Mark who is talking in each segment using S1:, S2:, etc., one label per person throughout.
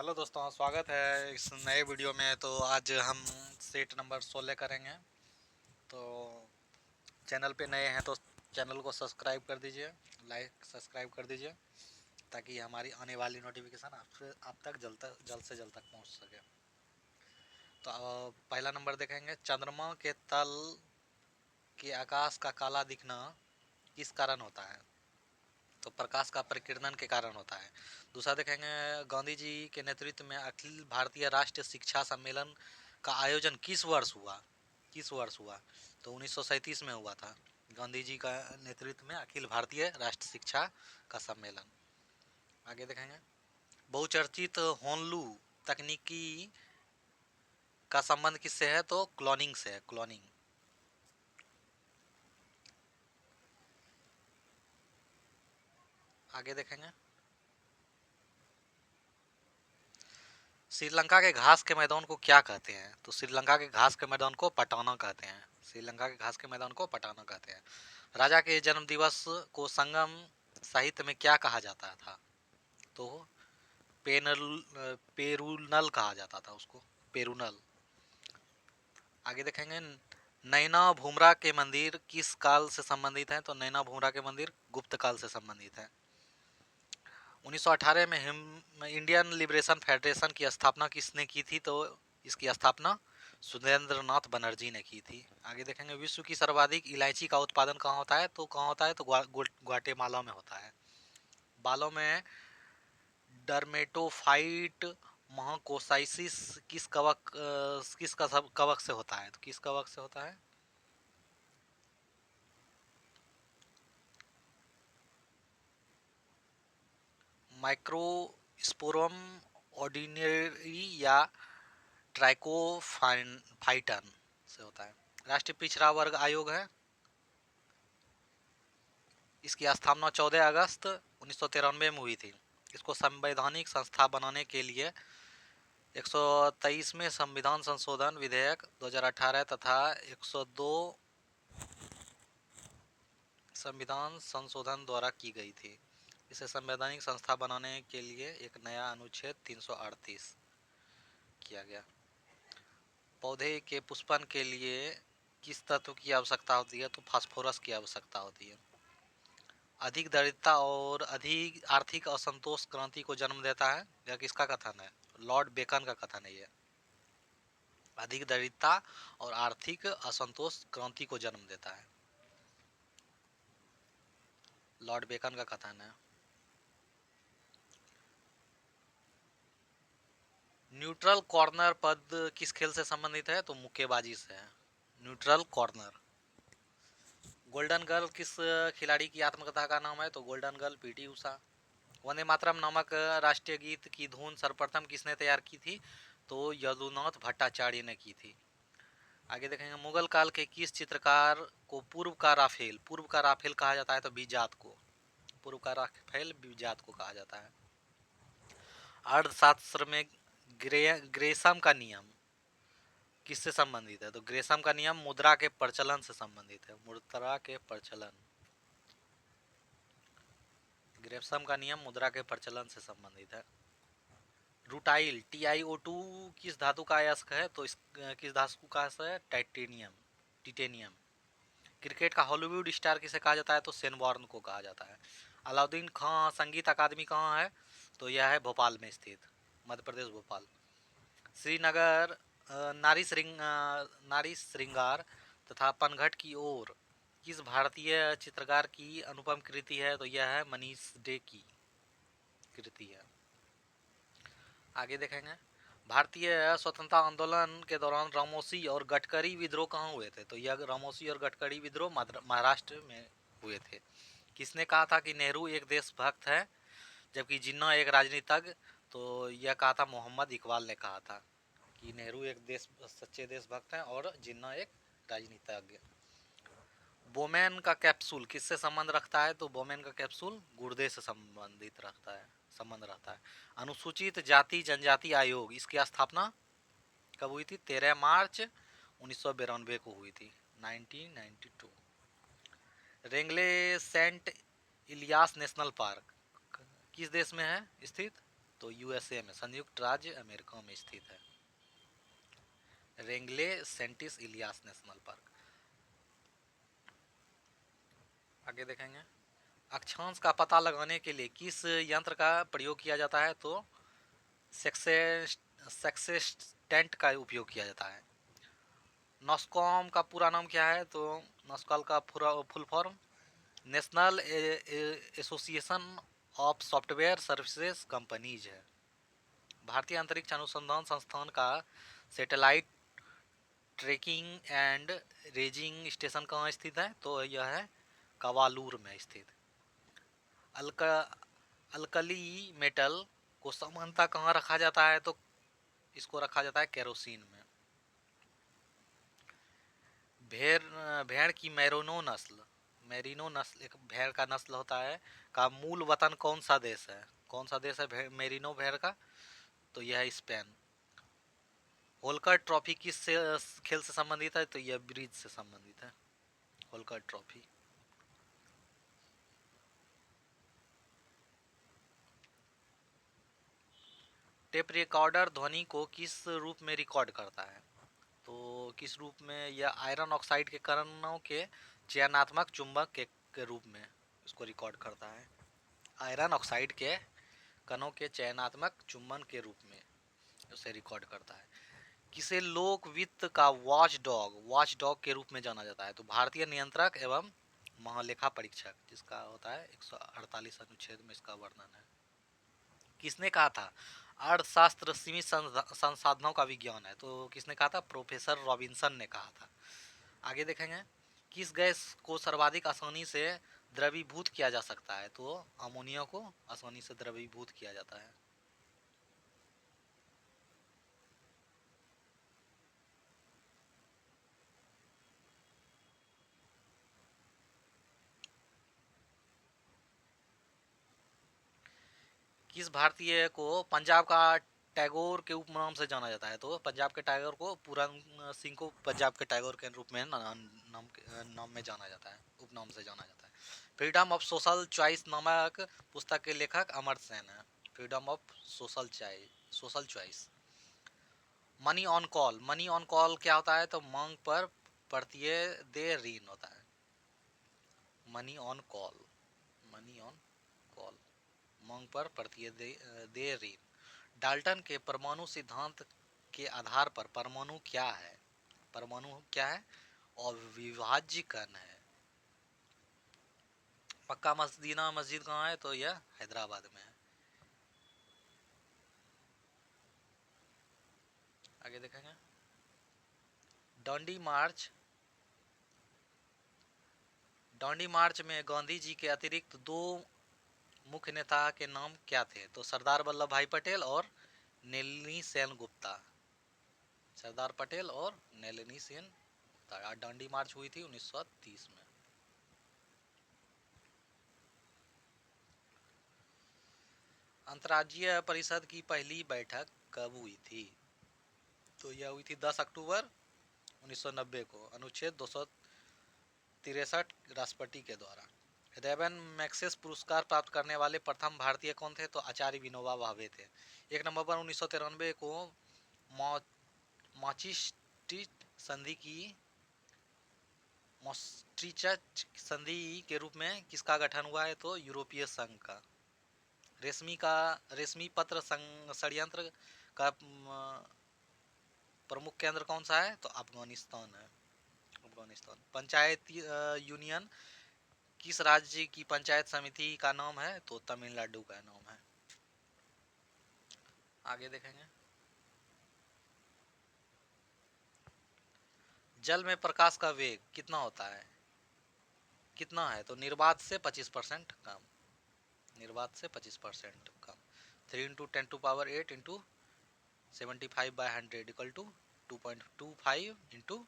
S1: Hello दोस्तों, स्वागत है इस नए वीडियो में। तो आज हम सेट नंबर 16 करेंगे। तो चैनल पे नए हैं तो चैनल को सब्सक्राइब कर दीजिए, लाइक सब्सक्राइब कर दीजिए ताकि हमारी आने वाली नोटिफिकेशन आप तक जल्द से जल्द तक पहुंच सके। तो पहला नंबर देखेंगे, चंद्रमा के तल के आकाश का काला दिखना किस कारण होता है? तो प्रकाश का परिकिरण के कारण होता है। दूसरा देखेंगे, गांधी जी के नेतृत्व में अखिल भारतीय राष्ट्रीय शिक्षा सम्मेलन का आयोजन किस वर्ष हुआ? किस वर्ष हुआ? तो 1937 में हुआ था। गांधी जी का नेतृत्व में अखिल भारतीय राष्ट्रीय शिक्षा का सम्मेलन। आगे देखेंगे, बहुचर्चित होनलू तकनीकी का संबंध किससे है? तो क्लोनिंग से है, क्लोनिंग। आगे देखेंगे, श्रीलंका के घास के मैदान को क्या कहते हैं? तो श्रीलंका के घास के मैदान को पटाना कहते हैं। श्रीलंका के घास के मैदान को पटाना कहते हैं। राजा के जन्म दिवस को संगम साहित्य में क्या कहा जाता था? तो पेरुनल कहा जाता था उसको, पेरुनल। आगे देखेंगे, नैना भूमरा के मंदिर किस काल से संबंधित है? तो नैना भूमरा के मंदिर गुप्त काल से संबंधित है। 1918 में इंडियन लिबरेशन फेडरेशन की स्थापना किसने की थी? तो इसकी स्थापना सुरेंद्र नाथ बनर्जी ने की थी। आगे देखेंगे, विश्व की सर्वाधिक इलायची का उत्पादन कहाँ होता है? तो कहाँ होता है? तो ग्वाटेमाला में होता है। बालों में डर्मेटोफाइट महाकोसाइसिस किस कवक से होता है? तो किस कवक से होता है? माइक्रोस्पोरम ऑर्डिनरी या ट्राइकोफाइटन से होता है। राष्ट्रीय पिछड़ा वर्ग आयोग है, इसकी स्थापना 14 अगस्त 1993 में हुई थी। इसको संवैधानिक संस्था बनाने के लिए 123वें संविधान संशोधन विधेयक 2018 तथा 102 संविधान संशोधन द्वारा की गई थी। इसे संवैधानिक संस्था बनाने के लिए एक नया अनुच्छेद 338 किया गया। पौधे के पुष्पन के लिए किस तत्व की आवश्यकता होती है? तो फास्फोरस की आवश्यकता होती है। अधिक दरिद्रता और अधिक आर्थिक असंतोष क्रांति को जन्म देता है, यह किसका कथन है? लॉर्ड बेकन का कथन है ये। अधिक दरिद्रता और आर्थिक असंतोष क्रांति को जन्म देता है, लॉर्ड बेकन का कथन है। न्यूट्रल कॉर्नर पद किस खेल से संबंधित है? तो मुक्केबाजी से है, न्यूट्रल कॉर्नर। गोल्डन गर्ल किस खिलाड़ी की आत्मकथा का नाम है? तो golden girl PT Usha. Vande Mataram नामक राष्ट्रीय गीत की धुन सर्वप्रथम किसने तैयार की थी? तो यदुनाथ भट्टाचार्य ने की थी। आगे देखेंगे, मुगल काल के किस चित्रकार को पूर्व का राफेल कहा जाता है? तो बीजात को, पूर्व का राफेल बीजात को कहा जाता है। अर्थशास्त्र में ग्रेसम का नियम किससे संबंधित है? तो ग्रेसम का नियम मुद्रा के प्रचलन से संबंधित है, मुद्रा के प्रचलन। ग्रेसम का नियम मुद्रा के प्रचलन से संबंधित है। रूटाइल TiO2 किस धातु का अयस्क है? तो किस धातु का अयस्क है? Titanium, titanium. क्रिकेट का हॉलीवुड स्टार किसे कहा जाता है? तो शेन वॉर्न को कहा जाता है। अलाउद्दीन खां संगीत अकादमी कहाँ है? तो यह है भोपाल में स्थित, मध्य प्रदेश भोपाल। श्रीनगर नारी श्रृंगार तथा पनघट की ओर किस भारतीय चित्रकार की अनुपम कृति है? तो यह है मनीष डे की कृति है। आगे देखेंगे, भारतीय स्वतंत्रता आंदोलन के दौरान रामोसी और गडकरी विद्रोह कहाँ हुए थे? तो यह रामोसी और गडकरी विद्रोह महाराष्ट्र में हुए थे। किसने कहा था कि नेहरू एक देशभक्त है जबकि जिन्ना एक राजनीतिज्ञ? तो यह कहा था मोहम्मद इकबाल ने कहा था कि नेहरू एक सच्चे देशभक्त हैं और जिन्ना एक राजनीतिज्ञ। बोमेन का कैप्सूल किससे संबंध रखता है? तो बोमेन का कैप्सूल गुर्दे से संबंध रहता है। अनुसूचित जाति जनजाति आयोग, इसकी स्थापना कब हुई थी? 13 मार्च 1992 को हुई थी, 1992। रेंगले सेंट इलियास नेशनल पार्क किस देश में है स्थित? तो यूएसए में, संयुक्त राज्य अमेरिका में स्थित है। रेंगले सेंटिस इलियास नेशनल पार्क। आगे देखेंगे, अक्षांश का पता लगाने के लिए किस यंत्र का प्रयोग किया जाता है? तो सेक्सेस्टेंट का उपयोग किया जाता है। नॉस्कॉम का पूरा नाम क्या है? तो नॉस्कॉम का full form national association of software services companies है। भारतीय अंतरिक्ष अनुसंधान संस्थान का satellite trekking and ranging station कहाँ स्थित है? तो यह है कवालूर में स्थित। अल्कली मेटल को सामान्यतः कहाँ रखा जाता है? तो इसको रखा जाता है केरोसिन में। भेड़ की मेरिनो नस्ल एक भेड़ का नस्ल होता है, का मूल वतन कौन सा देश है? कौन सा देश है मेरिनो भेड़ का? तो यह है स्पेन। होलकर ट्रॉफी किस खेल से संबंधित है? तो यह ब्रिज से संबंधित है, होलकर ट्रॉफी। टेप रिकॉर्डर ध्वनि को किस रूप में रिकॉर्ड करता है? तो किस रूप में? यह आयरन ऑक्साइड के कणों के चयनात्मक चुंबक के रूप में इसको रिकॉर्ड करता है। आयरन ऑक्साइड के कणों के चयनात्मक चुंबन के रूप में उसे रिकॉर्ड करता है। किसे लोक वित्त का वॉच डॉग के रूप में जाना जाता है? तो भारतीय नियंत्रक एवं महालेखा परीक्षक, जिसका होता है 148 अनुच्छेद में इसका वर्णन है। किसने कहा था अर्थशास्त्र सीमित संसाधनों का विज्ञान है? तो किसने कहा था? प्रोफेसर रॉबिन्सन ने कहा था। आगे देखेंगे, किस गैस को सर्वाधिक आसानी से द्रवीभूत किया जा सकता है? तो अमोनिया को आसानी से द्रवीभूत किया जाता है। किस भारतीय को पंजाब का टैगोर के उपनाम से जाना जाता है? तो पंजाब के टैगोर को पूरन सिंह को पंजाब के टैगोर के रूप में नाम में जाना जाता है, उपनाम से जाना जाता है। फ्रीडम ऑफ सोशल चॉइस नामक पुस्तक के लेखक अमर्त्य सेन है। Freedom of social choice. Money on call क्या होता है? तो मांग पर प्रत्यय दे ऋण होता है। Money on call, money on call, मांग पर प्रत्यय दे ऋण। डाल्टन के परमाणु सिद्धांत के आधार पर परमाणु क्या है? परमाणु क्या है? अविभाज्य कण है। मक्का मदीना मस्जिद कहाँ है? तो यह हैदराबाद में है। आगे देखेंगे, डांडी मार्च में गांधी जी के अतिरिक्त दो मुख्य नेता के नाम क्या थे? तो सरदार वल्लभ भाई पटेल और नलिनी सेन गुप्ता। सरदार पटेल और नलिनी सेन गुप्ता। डांडी मार्च हुई थी 1930 में। अंतर्राज्यीय परिषद की पहली बैठक कब हुई थी? तो यह हुई थी 10 अक्टूबर 1990 को, अनुच्छेद 263 राष्ट्रपति के द्वारा। रेबन मैग्सेस पुरस्कार प्राप्त करने वाले प्रथम भारतीय कौन थे? तो आचार्य विनोबा भावे थे। 1 नवंबर 1993 को मास्ट्रिच संधि की मास्ट्रिच संधि के रूप में किसका गठन हुआ है? तो यूरोपीय संघ का। रेशमी पत्र षड्यंत्र का प्रमुख केंद्र कौन सा है? तो अफगानिस्तान है, अफगानिस्तान। पंचायत यूनियन किस राज्य की पंचायत समिति का नाम है? तो तमिलनाडु का नाम है। आगे देखेंगे, जल में प्रकाश का वेग कितना होता है? कितना है? तो निर्वात से 25% कम, निर्वात से 25% कम। 3 into 10⁸ into 75/100 equal to 2.25 into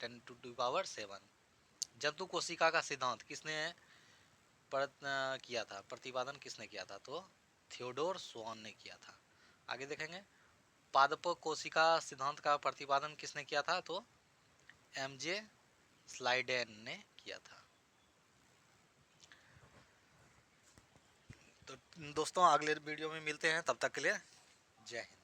S1: 10⁷। जंतु कोशिका का सिद्धांत किसने किया था? प्रतिपादन किसने किया था? तो थियोडोर स्वान ने किया था। आगे देखेंगे, पादप कोशिका सिद्धांत का प्रतिपादन किसने किया था? तो एमजे स्लाइडेन ने किया था। तो दोस्तों अगले वीडियो में मिलते हैं, तब तक के लिए जय हिंद।